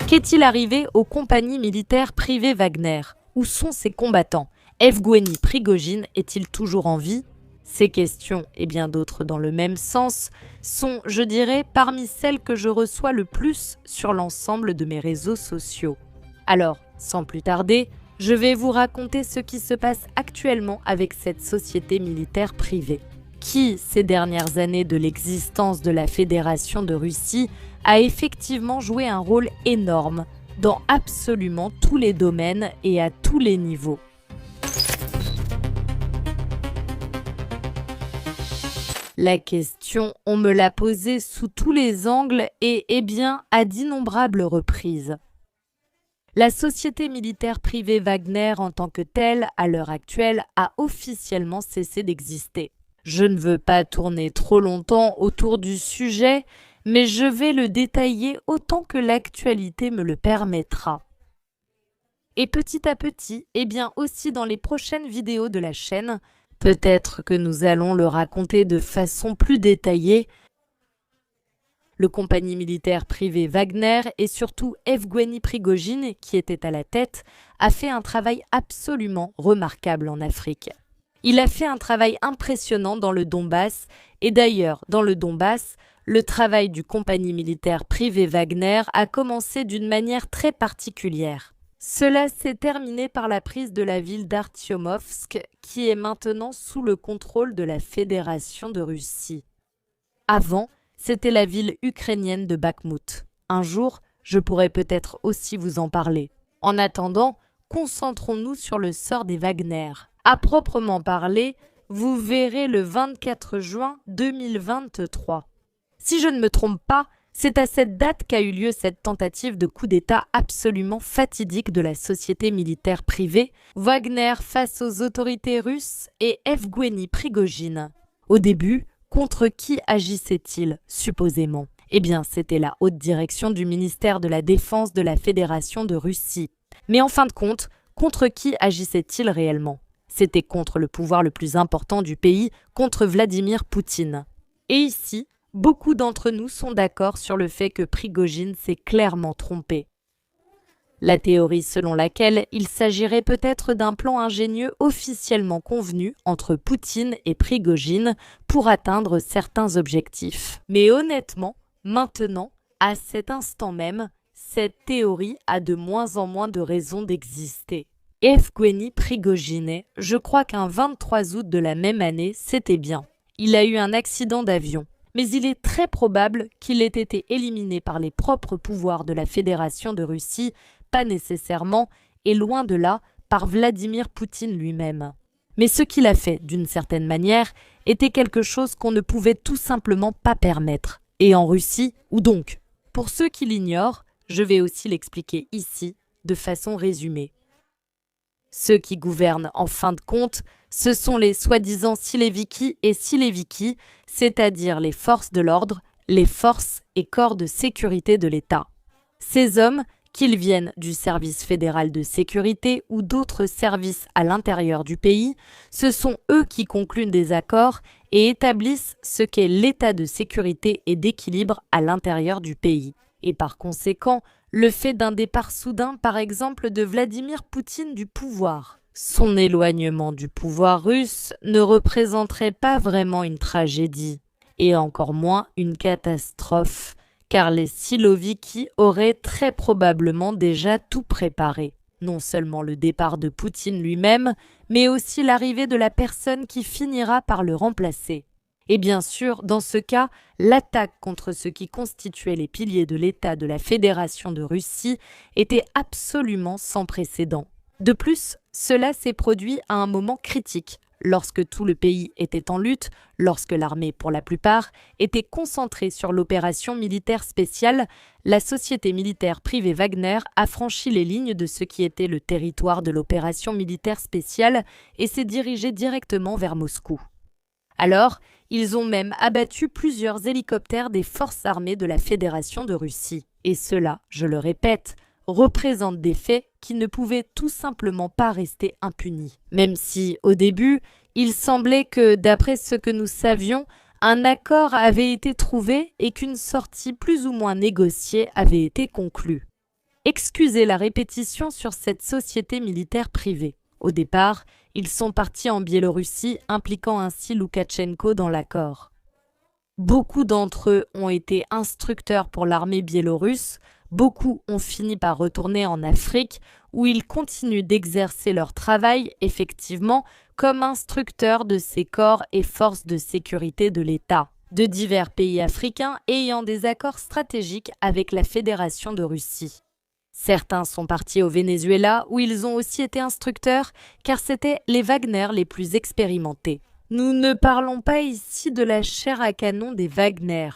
Qu'est-il arrivé aux compagnies militaires privées Wagner? Où sont ces combattants? Evgueni Prigojine est-il toujours en vie? Ces questions, et bien d'autres dans le même sens, sont, je dirais, parmi celles que je reçois le plus sur l'ensemble de mes réseaux sociaux. Alors, sans plus tarder, je vais vous raconter ce qui se passe actuellement avec cette société militaire privée, qui, ces dernières années de l'existence de la Fédération de Russie, a effectivement joué un rôle énorme dans absolument tous les domaines et à tous les niveaux. La question, on me l'a posée sous tous les angles et, à d'innombrables reprises. La société militaire privée Wagner en tant que telle, à l'heure actuelle, a officiellement cessé d'exister. Je ne veux pas tourner trop longtemps autour du sujet, mais je vais le détailler autant que l'actualité me le permettra. Et petit à petit, aussi dans les prochaines vidéos de la chaîne, peut-être que nous allons le raconter de façon plus détaillée, le compagnie militaire privée Wagner et surtout Evgueni Prigojine, qui était à la tête, a fait un travail absolument remarquable en Afrique. Il a fait un travail impressionnant dans le Donbass, et d'ailleurs, dans le Donbass, le travail du compagnie militaire privée Wagner a commencé d'une manière très particulière. Cela s'est terminé par la prise de la ville d'Artyomovsk, qui est maintenant sous le contrôle de la Fédération de Russie. Avant, c'était la ville ukrainienne de Bakhmout. Un jour, je pourrais peut-être aussi vous en parler. En attendant, concentrons-nous sur le sort des Wagner. À proprement parler, vous verrez le 24 juin 2023. Si je ne me trompe pas, c'est à cette date qu'a eu lieu cette tentative de coup d'État absolument fatidique de la société militaire privée, Wagner face aux autorités russes et Evgueni Prigojine. Au début, contre qui agissait-il, supposément? C'était la haute direction du ministère de la Défense de la Fédération de Russie. Mais en fin de compte, contre qui agissait-il réellement? C'était contre le pouvoir le plus important du pays, contre Vladimir Poutine. Et ici, beaucoup d'entre nous sont d'accord sur le fait que Prigojine s'est clairement trompé. La théorie selon laquelle il s'agirait peut-être d'un plan ingénieux officiellement convenu entre Poutine et Prigojine pour atteindre certains objectifs. Mais honnêtement, maintenant, à cet instant même, cette théorie a de moins en moins de raisons d'exister. Evgueni Prigojine, je crois qu'un 23 août de la même année, c'était bien. Il a eu un accident d'avion. Mais il est très probable qu'il ait été éliminé par les propres pouvoirs de la Fédération de Russie, pas nécessairement, et loin de là, par Vladimir Poutine lui-même. Mais ce qu'il a fait, d'une certaine manière, était quelque chose qu'on ne pouvait tout simplement pas permettre. Et en Russie, où donc? Pour ceux qui l'ignorent, je vais aussi l'expliquer ici, de façon résumée. Ceux qui gouvernent en fin de compte, ce sont les soi-disant Siléviki et Siléviki, c'est-à-dire les forces de l'ordre, les forces et corps de sécurité de l'État. Ces hommes, qu'ils viennent du service fédéral de sécurité ou d'autres services à l'intérieur du pays, ce sont eux qui concluent des accords et établissent ce qu'est l'état de sécurité et d'équilibre à l'intérieur du pays. Et par conséquent, le fait d'un départ soudain, par exemple, de Vladimir Poutine du pouvoir, son éloignement du pouvoir russe ne représenterait pas vraiment une tragédie, et encore moins une catastrophe, car les Siloviki auraient très probablement déjà tout préparé. Non seulement le départ de Poutine lui-même, mais aussi l'arrivée de la personne qui finira par le remplacer. Et bien sûr, dans ce cas, l'attaque contre ce qui constituait les piliers de l'État de la Fédération de Russie était absolument sans précédent. De plus, cela s'est produit à un moment critique, lorsque tout le pays était en lutte, lorsque l'armée, pour la plupart, était concentrée sur l'opération militaire spéciale, la société militaire privée Wagner a franchi les lignes de ce qui était le territoire de l'opération militaire spéciale et s'est dirigée directement vers Moscou. Alors, ils ont même abattu plusieurs hélicoptères des forces armées de la Fédération de Russie. Et cela, je le répète, représente des faits qui ne pouvaient tout simplement pas rester impunis. Même si, au début, il semblait que, d'après ce que nous savions, un accord avait été trouvé et qu'une sortie plus ou moins négociée avait été conclue. Excusez la répétition sur cette société militaire privée. Au départ, ils sont partis en Biélorussie, impliquant ainsi Loukachenko dans l'accord. Beaucoup d'entre eux ont été instructeurs pour l'armée biélorusse, beaucoup ont fini par retourner en Afrique, où ils continuent d'exercer leur travail, effectivement, comme instructeurs de ces corps et forces de sécurité de l'État, de divers pays africains ayant des accords stratégiques avec la Fédération de Russie. Certains sont partis au Venezuela, où ils ont aussi été instructeurs, car c'étaient les Wagner les plus expérimentés. Nous ne parlons pas ici de la chair à canon des Wagner.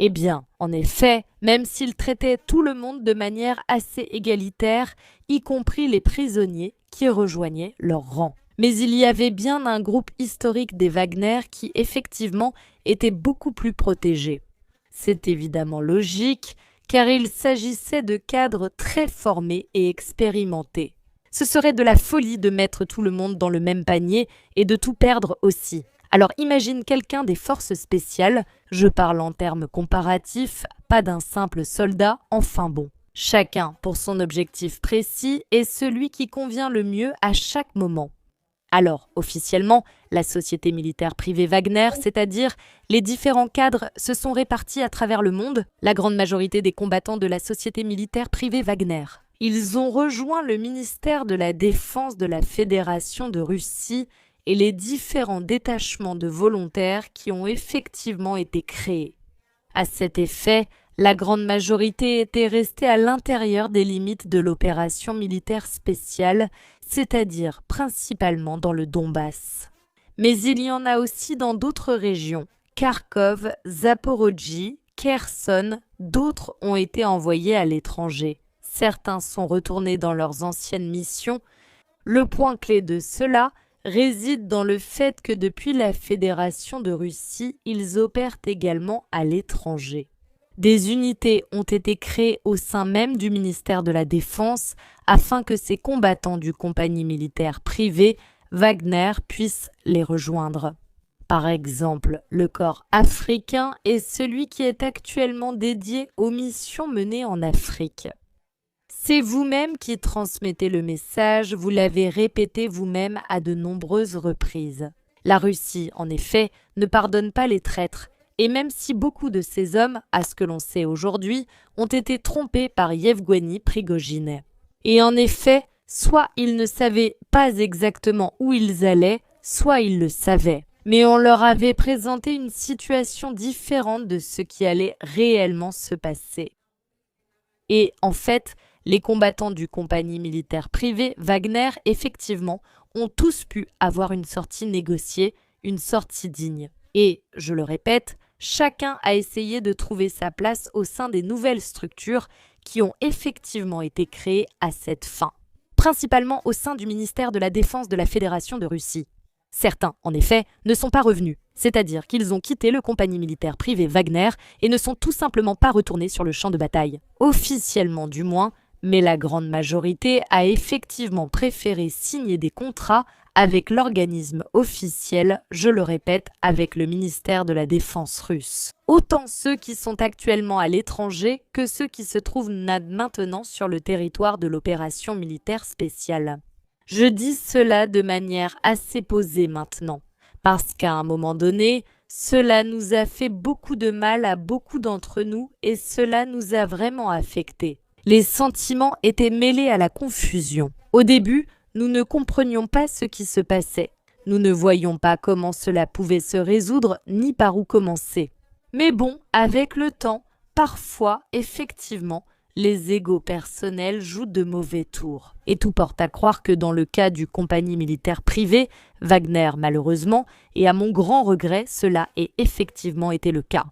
Eh bien, en effet, même s'ils traitaient tout le monde de manière assez égalitaire, y compris les prisonniers qui rejoignaient leur rang. Mais il y avait bien un groupe historique des Wagner qui, effectivement, était beaucoup plus protégé. C'est évidemment logique, car il s'agissait de cadres très formés et expérimentés. Ce serait de la folie de mettre tout le monde dans le même panier et de tout perdre aussi. Alors imagine quelqu'un des forces spéciales, je parle en termes comparatifs, pas d'un simple soldat, enfin bon. Chacun pour son objectif précis et celui qui convient le mieux à chaque moment. Alors, officiellement, la société militaire privée Wagner, c'est-à-dire les différents cadres, se sont répartis à travers le monde, la grande majorité des combattants de la société militaire privée Wagner. Ils ont rejoint le ministère de la Défense de la Fédération de Russie et les différents détachements de volontaires qui ont effectivement été créés. À cet effet, la grande majorité était restée à l'intérieur des limites de l'opération militaire spéciale, c'est-à-dire principalement dans le Donbass. Mais il y en a aussi dans d'autres régions. Kharkov, Zaporojie, Kherson, d'autres ont été envoyés à l'étranger. Certains sont retournés dans leurs anciennes missions. Le point clé de cela réside dans le fait que depuis la Fédération de Russie, ils opèrent également à l'étranger. Des unités ont été créées au sein même du ministère de la Défense afin que ces combattants du compagnie militaire privée Wagner puissent les rejoindre. Par exemple, le corps africain est celui qui est actuellement dédié aux missions menées en Afrique. C'est vous-même qui transmettez le message, vous l'avez répété vous-même à de nombreuses reprises. La Russie, en effet, ne pardonne pas les traîtres, et même si beaucoup de ces hommes, à ce que l'on sait aujourd'hui, ont été trompés par Yevgeny Prigojine. Et en effet, soit ils ne savaient pas exactement où ils allaient, soit ils le savaient. Mais on leur avait présenté une situation différente de ce qui allait réellement se passer. Et en fait, les combattants du compagnie militaire privée Wagner, effectivement, ont tous pu avoir une sortie négociée, une sortie digne. Et, je le répète, chacun a essayé de trouver sa place au sein des nouvelles structures qui ont effectivement été créées à cette fin, principalement au sein du ministère de la Défense de la Fédération de Russie. Certains, en effet, ne sont pas revenus, c'est-à-dire qu'ils ont quitté le compagnie militaire privée Wagner et ne sont tout simplement pas retournés sur le champ de bataille, officiellement du moins, mais la grande majorité a effectivement préféré signer des contrats avec l'organisme officiel, je le répète, avec le ministère de la Défense russe. Autant ceux qui sont actuellement à l'étranger que ceux qui se trouvent maintenant sur le territoire de l'opération militaire spéciale. Je dis cela de manière assez posée maintenant, parce qu'à un moment donné, cela nous a fait beaucoup de mal à beaucoup d'entre nous et cela nous a vraiment affectés. Les sentiments étaient mêlés à la confusion. Au début, nous ne comprenions pas ce qui se passait. Nous ne voyions pas comment cela pouvait se résoudre ni par où commencer. Mais bon, avec le temps, parfois, effectivement, les égos personnels jouent de mauvais tours. Et tout porte à croire que dans le cas du compagnie militaire privée, Wagner malheureusement, et à mon grand regret, cela ait effectivement été le cas.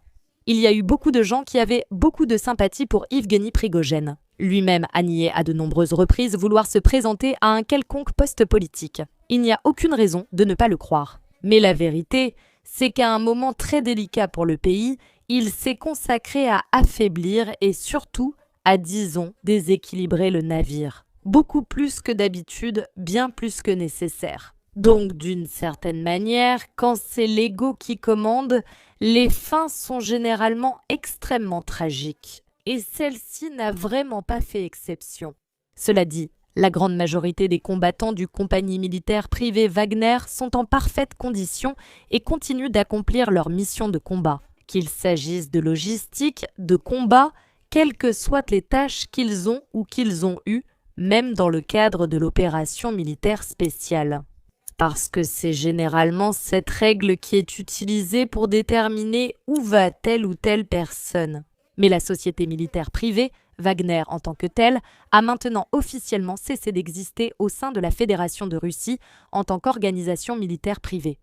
Il y a eu beaucoup de gens qui avaient beaucoup de sympathie pour Yevgeny Prigojine. Lui-même a nié à de nombreuses reprises vouloir se présenter à un quelconque poste politique. Il n'y a aucune raison de ne pas le croire. Mais la vérité, c'est qu'à un moment très délicat pour le pays, il s'est consacré à affaiblir et surtout à, disons, déséquilibrer le navire. Beaucoup plus que d'habitude, bien plus que nécessaire. Donc, d'une certaine manière, quand c'est l'ego qui commande, les fins sont généralement extrêmement tragiques. et celle-ci n'a vraiment pas fait exception. Cela dit, la grande majorité des combattants du compagnie militaire privée Wagner sont en parfaite condition et continuent d'accomplir leur mission de combat. Qu'il s'agisse de logistique, de combat, quelles que soient les tâches qu'ils ont ou qu'ils ont eues, même dans le cadre de l'opération militaire spéciale. Parce que c'est généralement cette règle qui est utilisée pour déterminer où va telle ou telle personne. Mais la société militaire privée, Wagner en tant que telle, a maintenant officiellement cessé d'exister au sein de la Fédération de Russie en tant qu'organisation militaire privée.